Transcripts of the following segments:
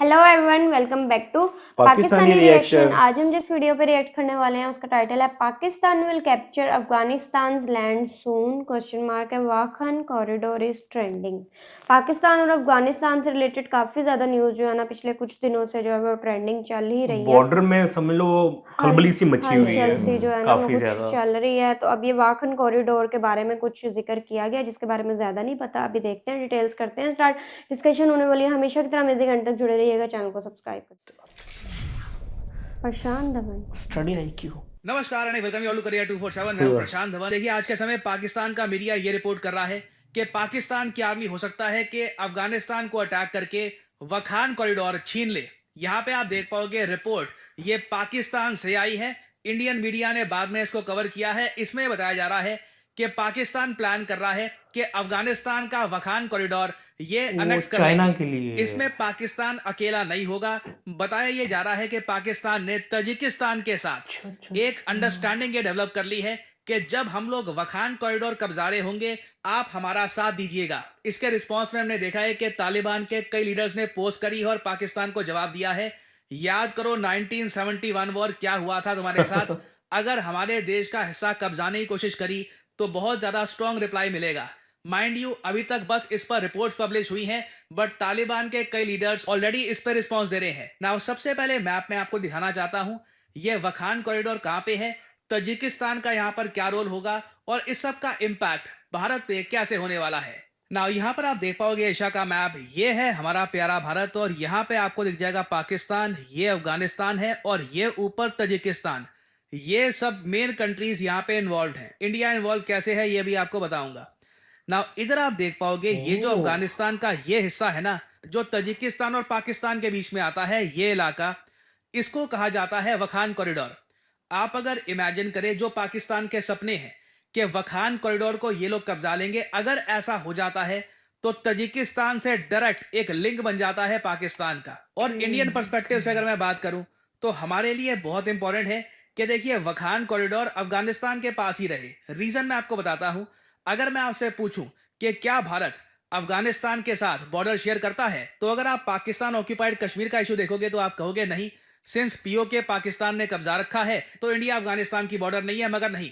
Hello everyone, welcome back to Pakistani Pakistani reaction. Reaction. आज हम जिस वीडियो पे रिएक्ट करने वाले हैं उसका टाइटल है Pakistan will capture Afghanistan land soon question mark है। वाखन कॉरिडोर इज ट्रेंडिंग। पाकिस्तान और अफगानिस्तान से रिलेटेड काफ़ी ज़्यादा न्यूज़ जो है ना पिछले कुछ दिनों से जो है वो ट्रेंडिंग चल ही रही है। बॉर्डर में समझ लो खलबली सी मची हुई हलचल है सी जो है ना वो काफी कुछ ज्यादा। चल रही है। तो अब ये वाखन कॉरिडोर के बारे में कुछ जिक्र किया गया जिसके बारे में ज़्यादा नहीं पता। अभी देखते हैं, डिटेल्स करते हैं स्टार्ट। डिस्कशन होने वाली है। हमेशा की तरह अमेजिंग एंड तक जुड़े रहिएगा, चैनल को सब्सक्राइब कर। Prashant Dhawan study IQ। नमस्कार and welcome you all to career 247। मैं हूं प्रशांत धवन। देखिए, आज के समय पाकिस्तान का मीडिया ये रिपोर्ट कर रहा है कि पाकिस्तान की आर्मी हो सकता है कि अफगानिस्तान को अटैक करके वखान कॉरिडोर छीन ले। यहाँ पे आप देख पाओगे रिपोर्ट ये पाकिस्तान से आई है। इंडियन मीडिया ने बाद में इसको कवर किया है। इसमें बताया जा रहा है कि पाकिस्तान प्लान कर रहा है कि अफगानिस्तान का वखान कॉरिडोर ये अनेक्स कर चाइना लेंगे। के लिए इसमें पाकिस्तान अकेला नहीं होगा। बताया ये जा रहा है कि पाकिस्तान ने तजिकिस्तान के साथ एक अंडरस्टैंडिंग ये डेवलप कर ली है कि जब हम लोग वखान कॉरिडोर कब्जा रहे होंगे आप हमारा साथ दीजिएगा। इसके रिस्पांस में हमने देखा है कि तालिबान के कई लीडर्स ने पोस्ट करी है और पाकिस्तान को जवाब दिया है, याद करो 1971 वॉर क्या हुआ था तुम्हारे साथ। अगर हमारे देश का हिस्सा कब्जाने की कोशिश करी तो बहुत ज्यादा स्ट्रॉन्ग रिप्लाई मिलेगा। माइंड यू, अभी तक बस इस पर रिपोर्ट्स पब्लिश हुई हैं, बट तालिबान के कई लीडर्स ऑलरेडी इस पर रिस्पॉन्स दे रहे हैं। नाउ सबसे पहले मैप में आपको दिखाना चाहता हूं ये वखान कॉरिडोर कहां पे है, तजिकिस्तान का यहां पर क्या रोल होगा और इस सब का इंपैक्ट भारत पे कैसे होने वाला है। नाउ यहां पर आप देख पाओगे एशिया का मैप, ये है हमारा प्यारा भारत और यहां पे आपको दिख जाएगा पाकिस्तान, ये अफगानिस्तान है और ये ऊपर तजिकिस्तान। ये सब मेन कंट्रीज यहाँ पे इन्वॉल्व हैं। इंडिया इन्वॉल्व कैसे है ये भी आपको बताऊंगा। ना इधर आप देख पाओगे ये जो अफगानिस्तान का ये हिस्सा है ना, जो तजिकिस्तान और पाकिस्तान के बीच में आता है, ये इलाका, इसको कहा जाता है वखान कॉरिडोर। आप अगर इमेजिन करें जो पाकिस्तान के सपने हैं कि वखान कॉरिडोर को ये लोग कब्जा लेंगे, अगर ऐसा हो जाता है तो तजिकिस्तान से डायरेक्ट एक लिंक बन जाता है पाकिस्तान का। और इंडियन पर्सपेक्टिव से अगर मैं बात करूं तो हमारे लिए बहुत इंपॉर्टेंट है कि देखिए वखान कॉरिडोर अफगानिस्तान के पास ही रहे। रीजन मैं आपको बताता हूं। अगर मैं आपसे पूछूं कि क्या भारत अफगानिस्तान के साथ बॉर्डर शेयर करता है, तो अगर आप पाकिस्तान ऑक्यूपाइड कश्मीर का इशू देखोगे तो आप कहोगे नहीं, सिंस पीओके पाकिस्तान ने कब्जा रखा है तो इंडिया अफगानिस्तान की बॉर्डर नहीं है। मगर नहीं,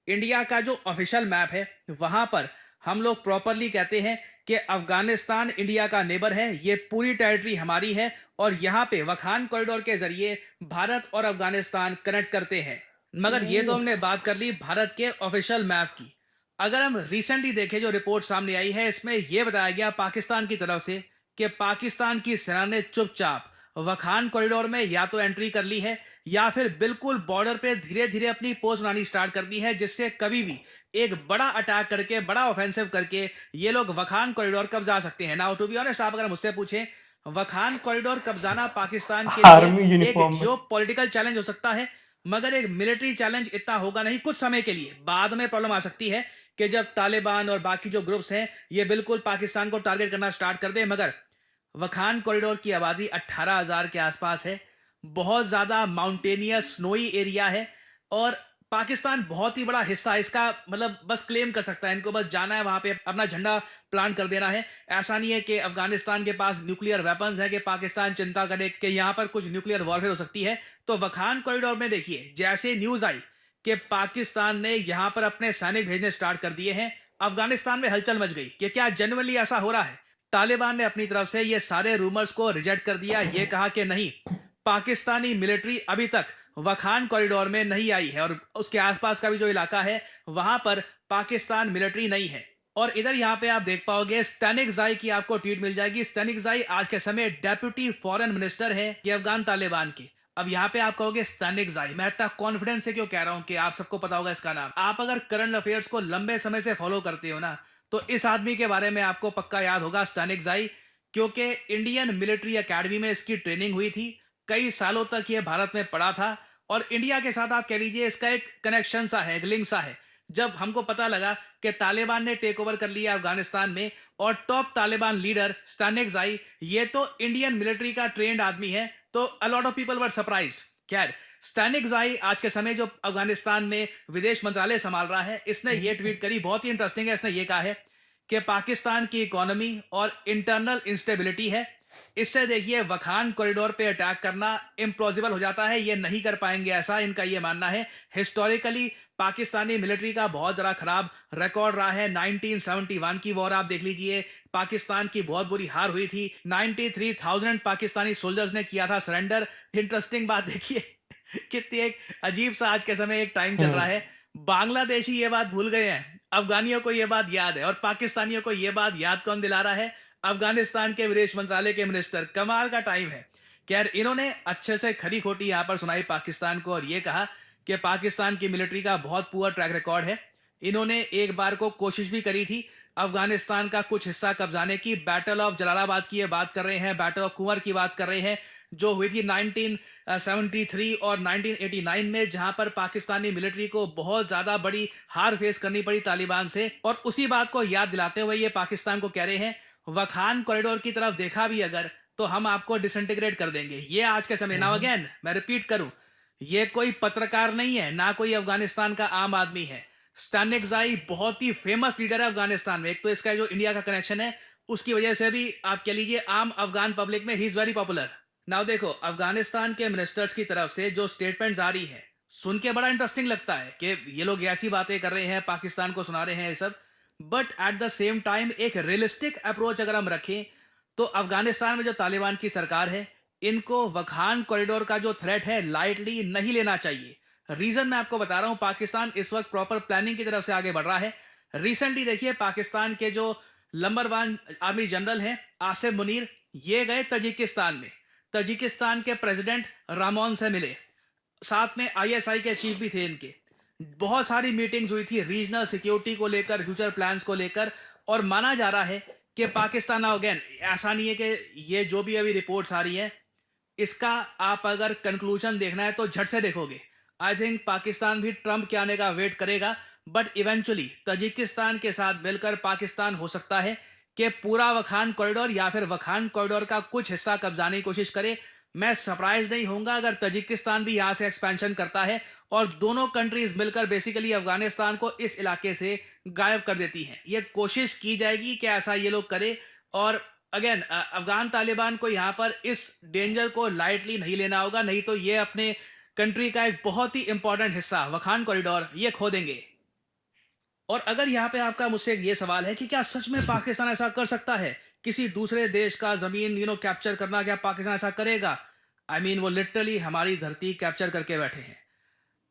इंडिया का जो ऑफिशियल मैप है वहां पर हम लोग प्रॉपरली कहते हैं कि अफगानिस्तान इंडिया का नेबर है, ये पूरी टेरिटरी हमारी है और यहाँ पे वखान कॉरिडोर के जरिए भारत और अफगानिस्तान कनेक्ट करते हैं। मगर ये तो हमने बात कर ली भारत के ऑफिशियल मैप की। अगर हम रिसेंटली देखें जो रिपोर्ट सामने आई है, इसमें यह बताया गया पाकिस्तान की तरफ से कि पाकिस्तान की सेना ने चुपचाप वखान कॉरिडोर में या तो एंट्री कर ली है या फिर बिल्कुल बॉर्डर पे धीरे धीरे अपनी पोस्ट बनानी स्टार्ट कर दी है, जिससे कभी भी एक बड़ा अटैक करके, बड़ा ऑफेंसिव करके ये लोग वखान कॉरिडोर कब्जा सकते हैं। नाउ टू बी ऑनेस्ट, आप अगर मुझसे पूछें वखान कॉरिडोर कब्जाना पाकिस्तान के आर्मी लिए एक यूनिफॉर्म में जियो पॉलिटिकल चैलेंज हो सकता है, मगर एक मिलिट्री चैलेंज इतना होगा नहीं। कुछ समय के लिए, बाद में प्रॉब्लम आ सकती है कि जब तालिबान और बाकी जो ग्रुप्स हैं ये बिल्कुल पाकिस्तान को टारगेट करना स्टार्ट कर दे। मगर वखान कॉरिडोर की आबादी 18,000 के आसपास है, बहुत ज्यादा माउंटेनियस स्नोई एरिया है और पाकिस्तान बहुत ही बड़ा हिस्सा इसका मतलब बस क्लेम कर सकता है। इनको बस जाना है वहां पे अपना झंडा प्लांट कर देना है। ऐसा नहीं है कि अफगानिस्तान के पास न्यूक्लियर वेपन्स है कि पाकिस्तान चिंता करे कि यहां पर कुछ न्यूक्लियर वॉरफेयर हो सकती है। तो वखान कॉरिडोर में देखिए जैसे न्यूज आई कि पाकिस्तान ने यहां पर अपने सैनिक भेजने स्टार्ट कर दिए हैं, अफगानिस्तान में हलचल मच गई कि क्या जेन्युइनली ऐसा हो रहा है। तालिबान ने अपनी तरफ से ये सारे रूमर्स को रिजेक्ट कर दिया। ये कहा कि नहीं, पाकिस्तानी मिलिट्री अभी तक वखान कॉरिडोर में नहीं आई है और उसके आसपास का भी जो इलाका है वहां पर पाकिस्तान मिलिट्री नहीं है। और इधर यहाँ पे आप देख पाओगे स्टैनिकजाई की आपको ट्वीट मिल जाएगी। स्टैनिकजाई आज के समय डेप्यूटी फॉरेन मिनिस्टर है ये अफगान तालिबान के। अब यहाँ पे आप कहोगे स्टैनिकजाई, मैं इतना कॉन्फिडेंस से क्यों कह रहा हूं कि आप सबको पता होगा इसका नाम। आप अगर करंट अफेयर्स को लंबे समय से फॉलो करते हो ना, तो इस आदमी के बारे में आपको पक्का याद होगा, स्टैनिकजाई, क्योंकि इंडियन मिलिट्री एकेडमी में इसकी ट्रेनिंग हुई थी। कई सालों तक ये भारत में पड़ा था और इंडिया के साथ आप कह लीजिए इसका एक कनेक्शन सा है, एक लिंक सा है। जब हमको पता लगा कि तालिबान ने टेक ओवर कर लिया अफगानिस्तान में और टॉप तालिबान लीडर स्टैनिकजाई ये तो इंडियन मिलिट्री का ट्रेंड आदमी है, तो a lot of people were surprised. खैर, स्टैनिकजाई आज के समय जो अफगानिस्तान में विदेश मंत्रालय संभाल रहा है, इसने ये ट्वीट करी, बहुत ही इंटरेस्टिंग है। इसने ये कहा है कि पाकिस्तान की इकोनॉमी और इंटरनल इंस्टेबिलिटी है, इससे देखिए वखान कॉरिडोर पे अटैक करना इम्पॉसिबल हो जाता है, ये नहीं कर पाएंगे ऐसा इनका ये मानना है। हिस्टोरिकली पाकिस्तानी मिलिट्री का बहुत ज़रा खराब रिकॉर्ड रहा है। 1971 की वॉर आप देख लीजिए, पाकिस्तान की बहुत बुरी हार हुई थी। 93,000 पाकिस्तानी सोल्जर्स ने किया था सरेंडर। इंटरेस्टिंग बात देखिए कितनी एक अजीब सा आज के समय एक टाइम चल रहा है। बांग्लादेशी ये बात भूल गए हैं, अफगानियों को ये बात याद है, और पाकिस्तानियों को ये बात याद कौन दिला रहा है? अफगानिस्तान के विदेश मंत्रालय के मिनिस्टर। कमाल का टाइम है। खैर इन्होंने अच्छे से खरी खोटी यहां पर सुनाई पाकिस्तान को और ये कहा कि पाकिस्तान की मिलिट्री का बहुत पुअर ट्रैक रिकॉर्ड है। इन्होंने एक बार को कोशिश भी करी थी अफगानिस्तान का कुछ हिस्सा कब्जाने की। बैटल ऑफ जलालाबाद की ये बात कर रहे हैं, बैटल ऑफ कुंवर की बात कर रहे हैं, जो हुई थी 1973 और 1989 में, जहां पर पाकिस्तानी मिलिट्री को बहुत ज्यादा बड़ी हार फेस करनी पड़ी तालिबान से। और उसी बात को याद दिलाते हुए ये पाकिस्तान को कह रहे हैं वखान कॉरिडोर की तरफ देखा भी अगर तो हम आपको डिसइंटीग्रेट कर देंगे। ये आज के समय, नाउ अगेन मैं रिपीट करूं, ये कोई पत्रकार नहीं है, ना कोई अफगानिस्तान का आम आदमी है। स्टैनिकजाई बहुत ही फेमस लीडर है अफगानिस्तान में। एक तो इसका जो इंडिया का कनेक्शन है उसकी वजह से भी आप कह लीजिए आम अफगान पब्लिक में he is very popular. Now देखो अफगानिस्तान के मिनिस्टर्स की तरफ से जो स्टेटमेंट आ रही है सुन के बड़ा इंटरेस्टिंग लगता है कि ये लोग ऐसी बातें कर रहे हैं, पाकिस्तान को सुना रहे हैं ये सब। But at the same time एक रियलिस्टिक अप्रोच अगर हम रखें तो अफगानिस्तान में जो तालिबान की सरकार है इनको वखान कॉरिडोर का जो थ्रेट है लाइटली नहीं लेना चाहिए। रीजन मैं आपको बता रहा हूं, पाकिस्तान इस वक्त प्रॉपर प्लानिंग की तरफ से आगे बढ़ रहा है। रिसेंटली देखिए पाकिस्तान के जो नंबर 1 आर्मी जनरल हैं आसिम मुनीर, ये गए तजिकिस्तान में, तजिकिस्तान के प्रेसिडेंट रामोन से मिले, साथ में आईएसआई के चीफ भी थे इनके। बहुत सारी मीटिंग्स हुई थी रीजनल सिक्योरिटी को लेकर, फ्यूचर प्लान्स को लेकर, और माना जा रहा है कि पाकिस्तान अगेन ऐसा नहीं है कि ये जो भी अभी रिपोर्ट्स आ रही हैं इसका आप अगर कंक्लूजन देखना है तो झट से देखोगे। आई थिंक पाकिस्तान भी ट्रंप के आने का वेट करेगा, बट इवेंचुअली तजिकिस्तान के साथ मिलकर पाकिस्तान हो सकता है कि पूरा वखान कॉरिडोर या फिर वखान कॉरिडोर का कुछ हिस्सा कब्जाने की कोशिश करे। मैं सरप्राइज नहीं होऊंगा अगर तजिकिस्तान भी यहां से एक्सपेंशन करता है और दोनों कंट्रीज मिलकर बेसिकली अफगानिस्तान को इस इलाके से गायब कर देती हैं। ये कोशिश की जाएगी कि ऐसा ये लोग करे। और अगेन अफगान तालिबान को यहाँ पर इस डेंजर को लाइटली नहीं लेना होगा, नहीं तो ये अपने कंट्री का एक बहुत ही इंपॉर्टेंट हिस्सा वखान कॉरिडोर ये खो देंगे। और अगर यहाँ पे आपका मुझसे ये सवाल है कि क्या सच में पाकिस्तान ऐसा कर सकता है, किसी दूसरे देश का जमीन कैप्चर करना, क्या पाकिस्तान ऐसा करेगा? आई मीन वो लिटरली हमारी धरती कैप्चर करके बैठे हैं।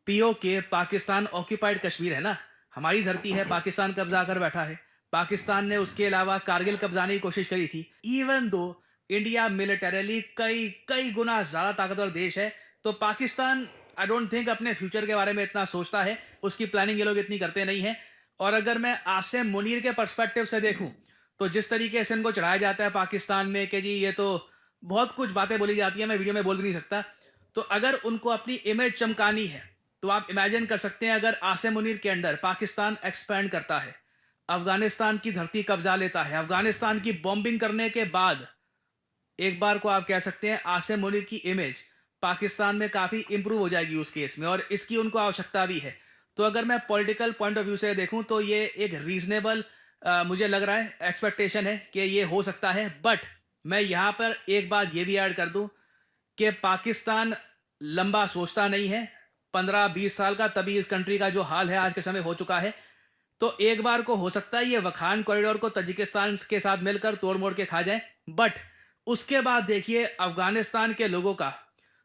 पीओके पाकिस्तान ऑक्यूपाइड कश्मीर है ना, हमारी धरती है, पाकिस्तान कब्जा कर बैठा है। पाकिस्तान ने उसके अलावा कारगिल कब्जाने की कोशिश करी थी। इवन दो इंडिया मिलिटरीली कई कई गुना ज्यादा ताकतवर देश है, तो पाकिस्तान आई डोंट थिंक अपने फ्यूचर के बारे में इतना सोचता है, उसकी प्लानिंग ये लोग इतनी करते नहीं है। और अगर मैं आसिम मुनीर के पर्सपेक्टिव से देखूं तो जिस तरीके से इनको चढ़ाया जाता है पाकिस्तान में कि जी ये तो बहुत कुछ बातें बोली जाती है, मैं वीडियो में बोल भी नहीं सकता, तो अगर उनको अपनी इमेज चमकानी है तो आप इमेजिन कर सकते हैं अगर आसिम मुनीर के अंडर पाकिस्तान एक्सपैंड करता है, अफगानिस्तान की धरती कब्जा लेता है, अफगानिस्तान की बॉम्बिंग करने के बाद एक बार को आप कह सकते हैं आसिम मुनीर की इमेज पाकिस्तान में काफ़ी इंप्रूव हो जाएगी उस केस में, और इसकी उनको आवश्यकता भी है। तो अगर मैं पॉलिटिकल पॉइंट ऑफ व्यू से देखूं तो ये एक रीजनेबल मुझे लग रहा है एक्सपेक्टेशन है कि ये हो सकता है। बट मैं यहाँ पर एक बात ये भी ऐड कर दूं कि पाकिस्तान लंबा सोचता नहीं है, 15-20 साल का, तभी इस कंट्री का जो हाल है आज के समय हो चुका है। तो एक बार को हो सकता है ये वखान कॉरिडोर को तजिकिस्तान के साथ मिलकर तोड़ मोड़ के खा जाए, बट उसके बाद देखिए अफगानिस्तान के लोगों का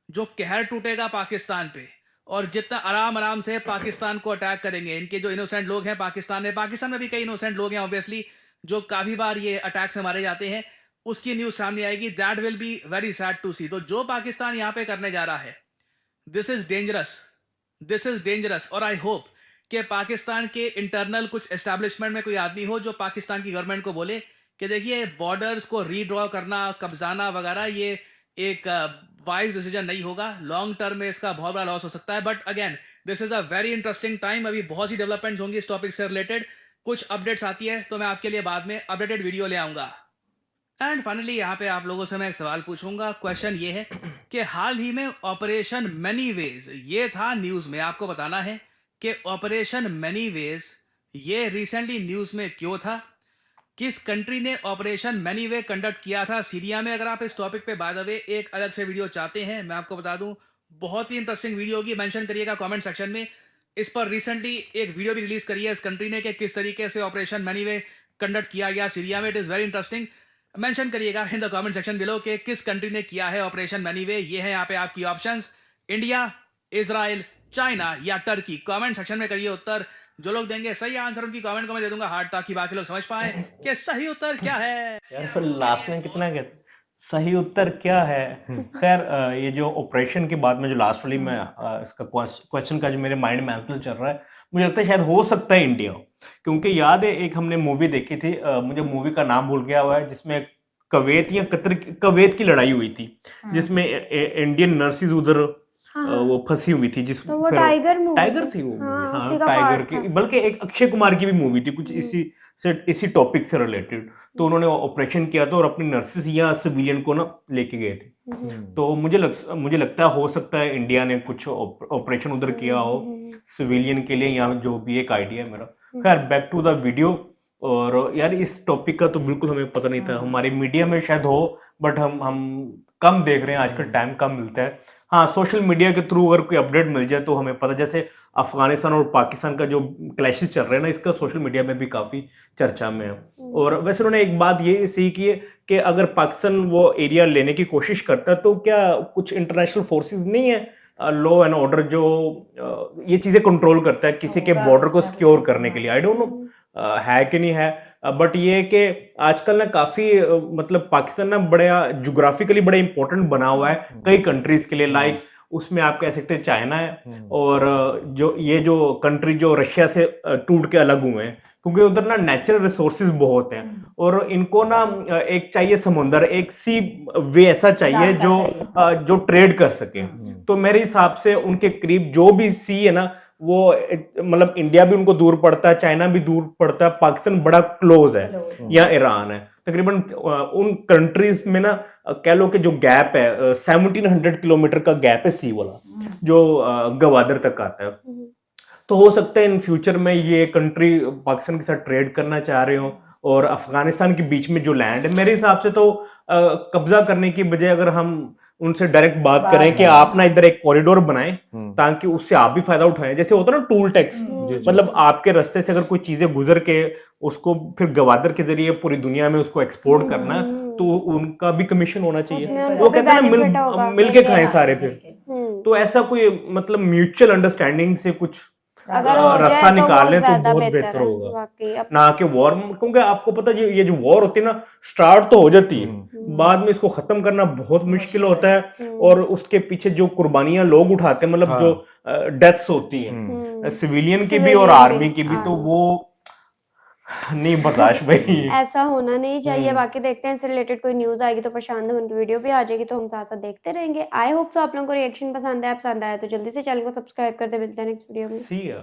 जो कहर टूटेगा पाकिस्तान पे, और जितना आराम आराम से पाकिस्तान को अटैक करेंगे इनके जो इनोसेंट लोग हैं पाकिस्तान में भी कई इनोसेंट लोग हैं ऑब्वियसली, जो काफी बार ये अटैक से मारे जाते हैं, उसकी न्यूज सामने आएगी। That will be very sad to see. तो जो पाकिस्तान यहाँ पे करने जा रहा है, दिस इज डेंजरस। और आई होप कि पाकिस्तान के इंटरनल कुछ एस्टैब्लिशमेंट में कोई आदमी हो जो पाकिस्तान की गवर्नमेंट को बोले कि देखिए बॉर्डर्स को रीड्रॉ करना, कब्जाना वगैरह, ये एक वाइज डिसीजन नहीं होगा, लॉन्ग टर्म में इसका बहुत बड़ा लॉस हो सकता है। But again this is a very interesting time, अभी बहुत सी डेवलपमेंट्स होंगी इस टॉपिक से रिलेटेड, कुछ अपडेट्स आती है तो मैं आपके लिए बाद में अपडेटेड वीडियो ले आऊंगा। एंड फाइनली यहाँ पे आप लोगों से मैं एक सवाल पूछूंगा। क्वेश्चन ये है कि हाल ही में ऑपरेशन मैनी वेज ये था न्यूज में, आपको बताना है कि ऑपरेशन मैनी वेज ये रिसेंटली न्यूज में क्यों था, किस कंट्री ने ऑपरेशन मैनीवे कंडक्ट किया था सीरिया में? अगर आप इस टॉपिक पे बाय द वे एक अलग से वीडियो चाहते हैं, मैं आपको बता दूं, बहुत ही इंटरेस्टिंग वीडियो होगी, मेंशन करिएगा कमेंट सेक्शन में। इस पर रिसेंटली एक वीडियो भी रिलीज करी है इस कंट्री ने कि किस तरीके से ऑपरेशन मैनीवे कंडक्ट किया गया सीरिया में। It is very interesting. Mention करिएगा in the comment section below कि किस कंट्री ने किया है ऑपरेशन मैनीवे। ये है यहाँ पे आपकी ऑप्शंस, इंडिया, इजराइल, चाइना या टर्की। कमेंट सेक्शन में करिए उत्तर। जो लोग देंगे सही आंसर उनकी कमेंट को मैं दे दूंगा हार्ट, ताकि बाकी लोग समझ पाए कि सही उत्तर क्या है। यार फिर लास्ट में कितना कहते सही उत्तर क्या है। खैर ये जो ऑपरेशन के बाद में जो लास्ट वाली मैं इसका क्वेश्चन का जो मेरे माइंड में आंसर चल रहा है, मुझे लगता है शायद हो सकता है इंडिया, क्योंकि याद है एक हमने मूवी देखी थी, मुझे मूवी का नाम भूल गया हुआ है, जिसमें कवैत या कवैत की लड़ाई हुई थी, जिसमें इंडियन नर्सिस उधर वो फंसी हुई थी, जिस तो वो टाइगर मूवी टाइगर थी। थी वो हाँ, movie, उसी का टाइगर part की, था। बल्कि एक अक्षय कुमार की भी मूवी थी कुछ इसी टॉपिक से रिलेटेड। तो उन्होंने ऑपरेशन किया था और अपनी नर्सिस या सिविलियन को ना लेके गए थे। तो मुझे लगता है हो सकता है इंडिया ने कुछ ऑपरेशन उधर किया हो सिविलियन के लिए, या जो भी एक आइडिया है मेरा। खैर बैक टू द वीडियो। और यार इस टॉपिक का तो बिल्कुल हमें पता नहीं था, हमारी मीडिया में शायद हो, बट हम कम देख रहे हैं, आजकल टाइम कम मिलता है। हाँ, सोशल मीडिया के थ्रू अगर कोई अपडेट मिल जाए तो हमें पता, जैसे अफगानिस्तान और पाकिस्तान का जो क्लैशेस चल रहे हैं ना, इसका सोशल मीडिया में भी काफी चर्चा में है। और वैसे उन्होंने एक बात ये सही की है कि अगर पाकिस्तान वो एरिया लेने की कोशिश करता है तो क्या कुछ इंटरनेशनल फोर्सेस नहीं है लॉ एंड ऑर्डर जो ये चीजें कंट्रोल करता है किसी के बॉर्डर को सिक्योर करने के लिए? आई डोंट नो है कि नहीं है, बट ये है कि आजकल ना काफी मतलब पाकिस्तान ना बड़ा ज्योग्राफिकली बड़ा इंपॉर्टेंट बना हुआ है कई कंट्रीज के लिए। लाइक उसमें आप कह सकते हैं चाइना है, और जो कंट्री जो रशिया से टूट के अलग हुए हैं, क्योंकि उधर ना नेचुरल रिसोर्सेज बहुत हैं, और इनको ना एक चाहिए समुंदर, एक सी वे ऐसा चाहिए जो ट्रेड कर सके। तो मेरे हिसाब से उनके करीब जो भी सी है ना, वो मतलब इंडिया भी उनको दूर पड़ता है, चाइना भी दूर पड़ता है, पाकिस्तान बड़ा क्लोज है, या ईरान है। तकरीबन उन कंट्रीज में ना कह लो कि जो गैप है 1700 किलोमीटर का गैप है सी वाला, जो गवादर तक आता है। तो हो सकता है इन फ्यूचर में ये कंट्री पाकिस्तान के साथ ट्रेड करना चाह रहे हो, और अफगानिस्तान के बीच में जो लैंड है, मेरे हिसाब से तो कब्जा करने की बजाय अगर हम उनसे डायरेक्ट बात करें कि आप ना इधर एक कॉरिडोर बनाएं ताकि उससे आप भी फायदा उठाएं, जैसे होता है ना टूल टैक्स, मतलब आपके रास्ते से अगर कोई चीजें गुजर के उसको फिर गवादर के जरिए पूरी दुनिया में उसको एक्सपोर्ट करना है, तो उनका भी भी होना चाहिए। वो कहते हैं ना मिल के खाएं सारे फिर। तो ऐसा कोई मतलब म्यूचुअल अंडरस्टैंडिंग से कुछ अगर हो रास्ता जाए तो निकालें वो तो ज्यादा बहुत बेहतर बेहतर है होगा, वाकई। अब ना कि वॉर। क्योंकि आपको पता ये जो वॉर होती है ना, स्टार्ट तो हो जाती है, बाद में इसको खत्म करना बहुत मुश्किल होता है, और उसके पीछे जो कुर्बानियां लोग उठाते हैं, मतलब जो डेथ्स होती हैं सिविलियन की भी और आर्मी की भी, तो वो नहीं बर्दाश्त भाई। ऐसा होना नहीं चाहिए। बाकी देखते हैं इससे रिलेटेड कोई न्यूज आएगी तो प्रशांत धवन की वीडियो भी आ जाएगी, तो हम साथ साथ देखते रहेंगे। आई होप सो आप लोगों को रिएक्शन पसंद आया तो जल्दी से चैनल को सब्सक्राइब कर दे। मिलते हैं नेक्स्ट वीडियो में। See ya.